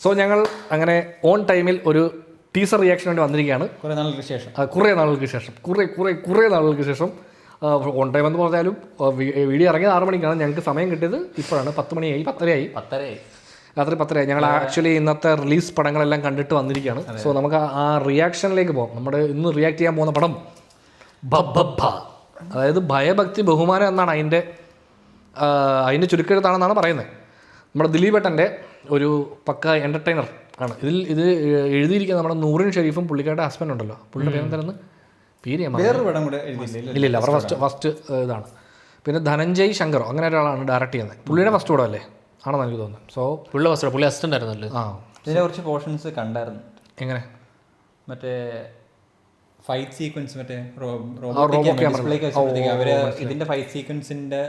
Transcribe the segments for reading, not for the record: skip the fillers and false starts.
So ഞങ്ങൾ അങ്ങനെ on ടൈമിൽ ഒരു ടീസർ റിയാക്ഷൻ വേണ്ടി വന്നിരിക്കുകയാണ്. കുറേ നാളുകൾക്ക് ശേഷം കുറേ നാളുകൾക്ക് ശേഷം ഓൺ ടൈം എന്ന് പറഞ്ഞാലും വീഡിയോ ഇറങ്ങിയത് 6 മണിക്കാണ്. ഞങ്ങൾക്ക് സമയം കിട്ടിയത് ഇപ്പോഴാണ്. 10 മണിയായി, 10:30 രാത്രി 10:30. ഞങ്ങൾ ആക്ച്വലി ഇന്നത്തെ റിലീസ് പടങ്ങളെല്ലാം കണ്ടിട്ട് വന്നിരിക്കുകയാണ്. സോ നമുക്ക് ആ റിയാക്ഷനിലേക്ക് പോകാം. നമ്മുടെ ഇന്ന് റിയാക്ട് ചെയ്യാൻ പോകുന്ന പടം ബബ്ബബ്ബ, അതായത് ഭയഭക്തി ബഹുമാനം എന്നാണ് അതിൻ്റെ ചുരുക്കെഴുത്താണെന്നാണ് പറയുന്നത്. നമ്മുടെ ദിലീപേട്ടൻ്റെ ഒരു പക്ക എൻ്റർടൈനർ ആണ്. ഇത് എഴുതിയിരിക്കുന്നത് നമ്മുടെ നൂറിൻ ഷെരീഫും പുള്ളിക്കാരുടെ ഹസ്ബൻഡ് ഉണ്ടല്ലോ, പുള്ളിയുടെ പേരെന്തായിരുന്നു പേര് ഇല്ലില്ല, അവർ ഫസ്റ്റ് ഇതാണ്. പിന്നെ ധനഞ്ജയ് ശങ്കറോ അങ്ങനെ ഒരാളാണ് ഡയറക്റ്റ് ചെയ്യുന്നത്. പുള്ളിയുടെ ഫസ്റ്റ് പടം അല്ലേ ആണെന്ന് എനിക്ക് തോന്നുന്നത്. സോ പുള്ളി അസിസ്റ്റൻ്റ് ആയിരുന്നല്ലോ. ഇതിൻ്റെ കുറച്ച് പോർഷൻസ് കണ്ടായിരുന്നു. എങ്ങനെ മറ്റേ ഫൈറ്റ് സീക്വൻസ് മറ്റേ ഡിസ്പ്ലേക്ക് വെച്ചപ്പോഴത്തേക്ക് അവര് ഇതിന്റെ ഫൈറ്റ് സീക്വൻസിന്റെ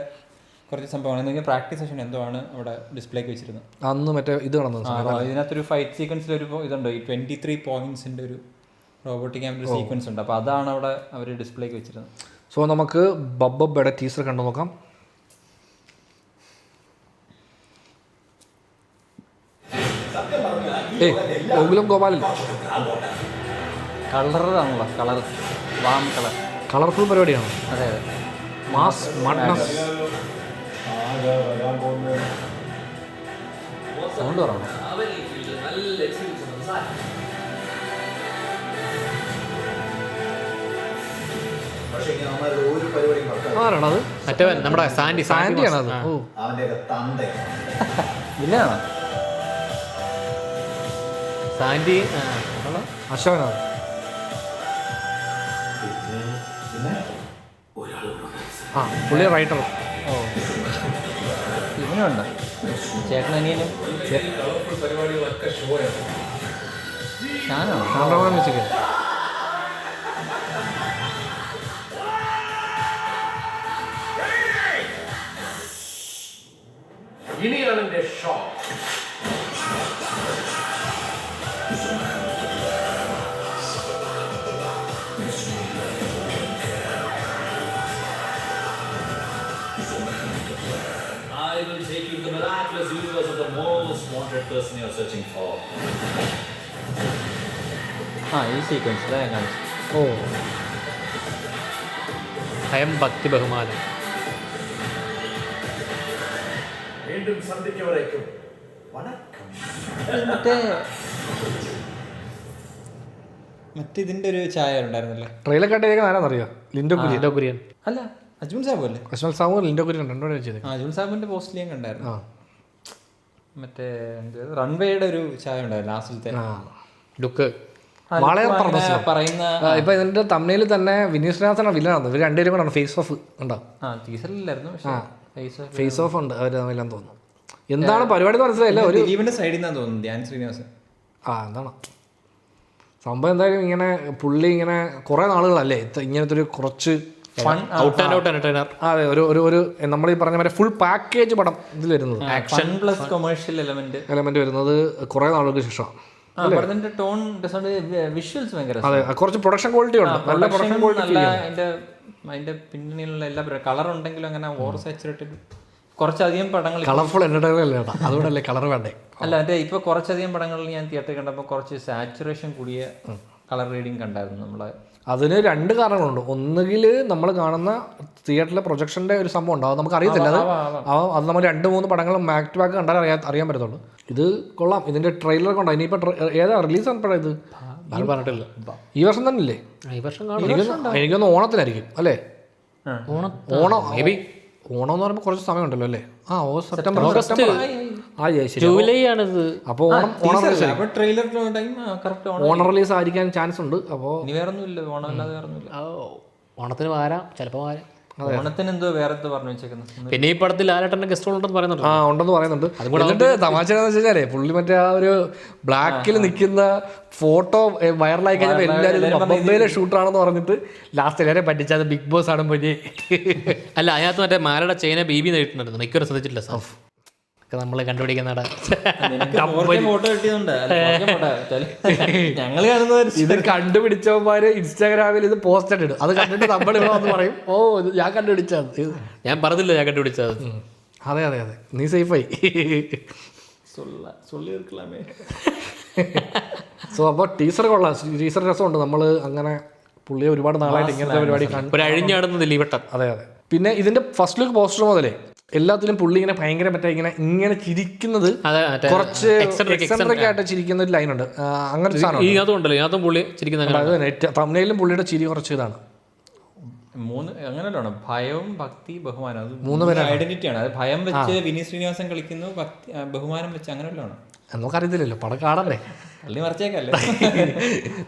കുറച്ച് സംഭവമാണ് പ്രാക്ടീസ് സെഷൻ എന്തോ ആണ് അവിടെ ഡിസ്പ്ലേക്ക് വെച്ചിരുന്നത്. അന്ന് മറ്റേ ഇത് നടന്നത് ഇതിനകത്തൊരു ഫൈറ്റ് സീക്വൻസിൽ ഒരു ഇതുണ്ട്, ഈ 23 പോയിന്റ്സിന്റെ ഒരു റോബോട്ടിക് ക്യാമറ സീക്വൻസ് ഉണ്ട്. അപ്പോൾ അതാണ് അവിടെ അവർ ഡിസ്പ്ലേക്ക് വെച്ചിരുന്നത്. സോ നമുക്ക് ബബ്ബബ്ബയുടെ ടീസർ കണ്ടു നോക്കാം. ഗോകുലം ഗോപാലൻ കളറാണല്ലോ, വാം കളർ, കളർഫുൾ പരിപാടിയാണ്. അതെ മാസ് മഡ്നസ്. സൗണ്ട് പറയണം. ആരാണത്? മറ്റേ നമ്മുടെ സാൻഡിയാണത്. വില്ലനാണോ? സാൻഡി അശോകനാണ്. പുള്ളി റൈറ്റർ. ഇവനുണ്ട് ചേട്ടൻ അനിയനും. ഷാനാണോ? Cameraman music. ഇനിയാണ് എന്റെ show. I will take you to the miraculous universe of the most wanted person you are searching for. ഈ സീക്വൻസ് കാണിച്ചു. ഓ, ഭയം ഭക്തി ബഹുമാനം. വീണ്ടും സന്ധിക്കവരേക്കും വണക്കം. മറ്റേതിന്റെ ഒരു ചായ ഉണ്ടായിരുന്നല്ലേ ട്രെയിലർ കണ്ടിരിക്കുന്ന ആരാന്നറിയോ? ലിൻഡോ കുര്യൻ. അല്ല, അജ്മൽ സാബു അല്ലേ? അജ്മൽ സാബു ലിൻഡോ കുര്യൻ രണ്ടോടെ ചെയ്തത്. അജ്മൽ സാബുവിന്റെ പോസ്റ്റിൽ ഞാൻ കണ്ടായിരുന്നു. മറ്റേ റൺവേയുടെ ഒരു ചായ ഉണ്ടായിരുന്നു ലാസ്റ്റിലത്തെ ലുക്ക്. വളരെ പറയുന്ന. ഇപ്പൊ ഇതിന്റെ തമിഴിൽ തന്നെ വിനീത് ശ്രീനിവാസനാണ് വില്ലനാണ്. ഇവർ രണ്ടുപേരും കൂടെ ഫേസ് ഓഫ് ഉണ്ടോ? ടീച്ചറിലായിരുന്നു. ഫേസ് ഓഫ് ഉണ്ട് അവർ തമ്മിലെന്ന് തോന്നുന്നു. എന്താണ് പരിപാടി മനസ്സിലായില്ല. ഒരു ദിലീപിന്റെ സൈഡിൽ നിന്നാണ് തോന്നുന്നു ധ്യാൻ ശ്രീനിവാസൻ. എന്താണ് സംഭവം? എന്തായാലും ഇങ്ങനെ പുള്ളി ഇങ്ങനെ കുറെ നാളുകളല്ലേ ഇങ്ങനത്തെ ഒരു കുറച്ച് അതെ ഒരു നമ്മൾ ഈ പറഞ്ഞ ഫുൾ പാക്കേജ് പടം ഇതിൽ വരുന്നത്, ആക്ഷൻ പ്ലസ് കൊമേഴ്ഷ്യൽ എലമെന്റ് വരുന്നത് കുറെ നാളുകൾക്ക് ശേഷമാണ്. ടോൺ വിഷ്വൽസ് ഭയങ്കര. അതെ, കുറച്ച് പ്രൊഡക്ഷൻ ക്വാളിറ്റി ഉണ്ട്. നല്ല പ്രൊഡക്ഷൻ ക്വാളിറ്റി. അതിന്റെ പിന്നണിയിലുള്ള എല്ലാ കളർ ഉണ്ടെങ്കിലും അങ്ങനെ ഓവർ സാച്ചുറേറ്റഡ് കുറച്ചധികം പടങ്ങൾ കളർഫുൾ എന്റർടൈനർ അതുകൊണ്ടല്ലേ കളർ വേണ്ടേ? അല്ല, മറ്റേ ഇപ്പൊ കുറച്ചധികം പടങ്ങളിൽ ഞാൻ തിയേറ്ററിൽ കണ്ടപ്പോൾ കുറച്ച് സാച്ചുറേഷൻ കൂടിയ കളർ റീഡിങ് കണ്ടായിരുന്നു നമ്മളെ. അതിന് 2 കാരണങ്ങളുണ്ട്. ഒന്നുകിൽ നമ്മൾ കാണുന്ന തിയേറ്ററിലെ പ്രൊജക്ഷൻ്റെ ഒരു സംഭവം ഉണ്ടാവും, നമുക്ക് അറിയത്തില്ല. അത് നമ്മൾ 2-3 പടങ്ങൾ ബാക്ക് ടു ബാക്ക് കണ്ടാൽ അറിയാൻ പറ്റത്തുള്ളൂ. ഇത് കൊള്ളാം. ഇതിന്റെ ട്രെയിലർ കൊണ്ടോ? ഇനിയിപ്പോൾ ഏതാ റിലീസ് ആണ് ഇത്? പറഞ്ഞിട്ടില്ല. ഈ വർഷം തന്നെ ഇല്ലേ? ഈ വർഷം എനിക്കൊന്ന് ഓണത്തിനായിരിക്കും അല്ലേ? Onam may be. ഓണം എന്ന് പറയുമ്പോൾ കുറച്ച് സമയമുണ്ടല്ലോ അല്ലേ? സെപ്റ്റംബർ ജൂലൈ ആണിത്. അപ്പോൾ ഓണം റിലീസ് ആയിരിക്കാൻ ചാൻസ് ഉണ്ട്. അപ്പോൾ വേറൊന്നുമില്ല, ഓണം അല്ലാതെ വേറൊന്നുമില്ല. ഓണത്തിന് വരാം, ചിലപ്പോൾ വരാം. ഓണത്തിന് എന്തോ വേറെ പറഞ്ഞു വെച്ചേക്കുന്നത്. പിന്നെ ഈ പടത്തിൽ ലാലേട്ടൻ്റെ ഗസ്റ്റ് ഉണ്ടെന്ന് പറയുന്നുണ്ട്. ഉണ്ടെന്ന് പറയുന്നുണ്ട്. എന്നിട്ട് തമാശ എന്ന് വെച്ചാലേ പുള്ളി മറ്റേ ആ ഒരു ബ്ലാക്കിൽ നിൽക്കുന്ന ഫോട്ടോ വൈറലായി കഴിഞ്ഞപ്പോൾ എല്ലാവരും ബൊംബെയിലെ ഷൂട്ടാണെന്ന് പറഞ്ഞിട്ട് ലാസ്റ്റ് എല്ലാവരെയും പറ്റിച്ചത് ബിഗ് ബോസ് ആണ് പോയി. അല്ല, അതിനകത്ത് മറ്റേ മാലയുടെ ചെയിനെ ബീബി നേരിട്ടുണ്ടായിരുന്നു. എനിക്കൊരു ശ്രദ്ധിച്ചിട്ടില്ല. സാഫ് നമ്മൾ കണ്ടുപിടിക്കുന്ന ഇത് കണ്ടുപിടിച്ചവന്മാര് ഇൻസ്റ്റാഗ്രാമിൽ ഇത് പോസ്റ്റ് ഇടും. അത് കണ്ടിട്ട് നമ്മൾ ഇവിടെ വന്ന് പറയും, ഞാൻ കണ്ടുപിടിച്ചത്. ഞാൻ പറഞ്ഞില്ല ഞാൻ കണ്ടുപിടിച്ചത്. അതെ, നീ സേഫായി. സോ അപ്പോൾ ടീസർ കൊള്ളാം, ടീസർ രസമുണ്ട്. നമ്മൾ അങ്ങനെ പുള്ളിയെ ഒരുപാട് നാളായിട്ട് ഇങ്ങനത്തെ പരിപാടി ഒരു അഴിഞ്ഞാടുന്ന ദിലീപേട്ടൻ. അതെ. പിന്നെ ഇതിന്റെ ഫസ്റ്റ് ലുക്ക് പോസ്റ്റർ മുതലേ എല്ലാത്തിലും പുള്ളി ഇങ്ങനെ ഭയങ്കര ഇങ്ങനെ ചിരിക്കുന്നത് കുറച്ച് എക്സെൻട്രിക് ആയിട്ട് ചിരിക്കുന്ന ഒരു ലൈനുണ്ട്. അങ്ങനെ ഒരു സാധനം ഇതിനകത്തുണ്ടല്ലോ, ഇതിനകത്തും പുള്ളി ചിരിക്കുന്ന തമിഴിലും പുള്ളിയുടെ ചിരി കുറച്ച് ഇതാണ്. അങ്ങനെയല്ലോ ഭയവും ഭക്തി ബഹുമാനം, അത് 3 പേരാണ് ഐഡന്റിറ്റിയാണ്. അത് ഭയം വെച്ച് വിനീത് ശ്രീനിവാസൻ കളിക്കുന്നു, ഭക്തി ബഹുമാനം വെച്ച് അങ്ങനെയല്ലോ ആണ്. എന്നൊക്കെ അറിയത്തില്ലല്ലോ, പടം കാണണ്ടേ, പള്ളി മറിച്ചേക്കല്ലേ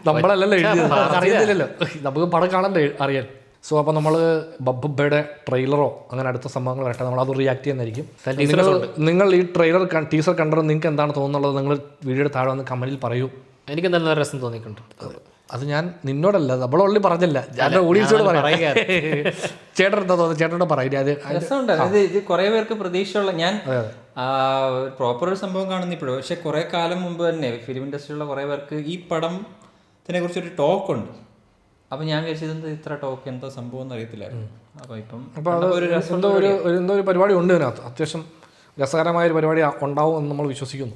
നമ്മളല്ലല്ലോ എഴുതിയത്, അറിയത്തില്ലല്ലോ, നമുക്ക് പടം കാണണ്ടേ അറിയാൻ. സോ അപ്പോൾ നമ്മൾ ബബ്ബയുടെ ട്രെയിലറോ അങ്ങനെ അടുത്ത സംഭവങ്ങൾ വരട്ടെ, നമ്മൾ അത് റിയാക്ട് ചെയ്യുന്നതായിരിക്കും. നിങ്ങൾ ഈ ട്രെയിലർ ടീസർ കണ്ടത് നിങ്ങൾക്ക് എന്താണ് തോന്നുന്നുള്ളത് നിങ്ങൾ വീഡിയോയുടെ താഴെ വന്ന് കമന്റിൽ പറയൂ. എനിക്ക് നല്ല രസം തോന്നിയിട്ടുണ്ട്. അത് ഞാൻ നിന്നോടല്ല, നമ്മളൊള്ളി പറഞ്ഞില്ല, ഞാൻ ഓഡിയൻസോട് പറയാം. ചേട്ടൻ എന്താ തോന്നുന്നത്, ചേട്ടനോട് പറയില്ല. അത് രസമുണ്ട്. അതായത് ഇത് കുറെ പേർക്ക് പ്രതീക്ഷയുള്ള, ഞാൻ പ്രോപ്പർ ഒരു സംഭവം കാണുന്ന ഇപ്പോഴും, പക്ഷെ കുറെ കാലം മുമ്പ് തന്നെ ഫിലിം ഇൻഡസ്ട്രിയിലുള്ള കുറെ പേർക്ക് ഈ പടത്തിനെ കുറിച്ചൊരു ടോക്ക് ഉണ്ട്. അപ്പൊ ഞാൻ വിചാരിച്ചത് ഇത്ര ടോക്ക് എന്താ സംഭവം എന്ന് അറിയത്തില്ലായിരുന്നു. അപ്പൊ എന്തോ ഒരു പരിപാടി ഉണ്ട് ഇതിനകത്ത്, അത്യാവശ്യം രസകരമായ ഒരു പരിപാടി ഉണ്ടാവും എന്ന് നമ്മൾ വിശ്വസിക്കുന്നു.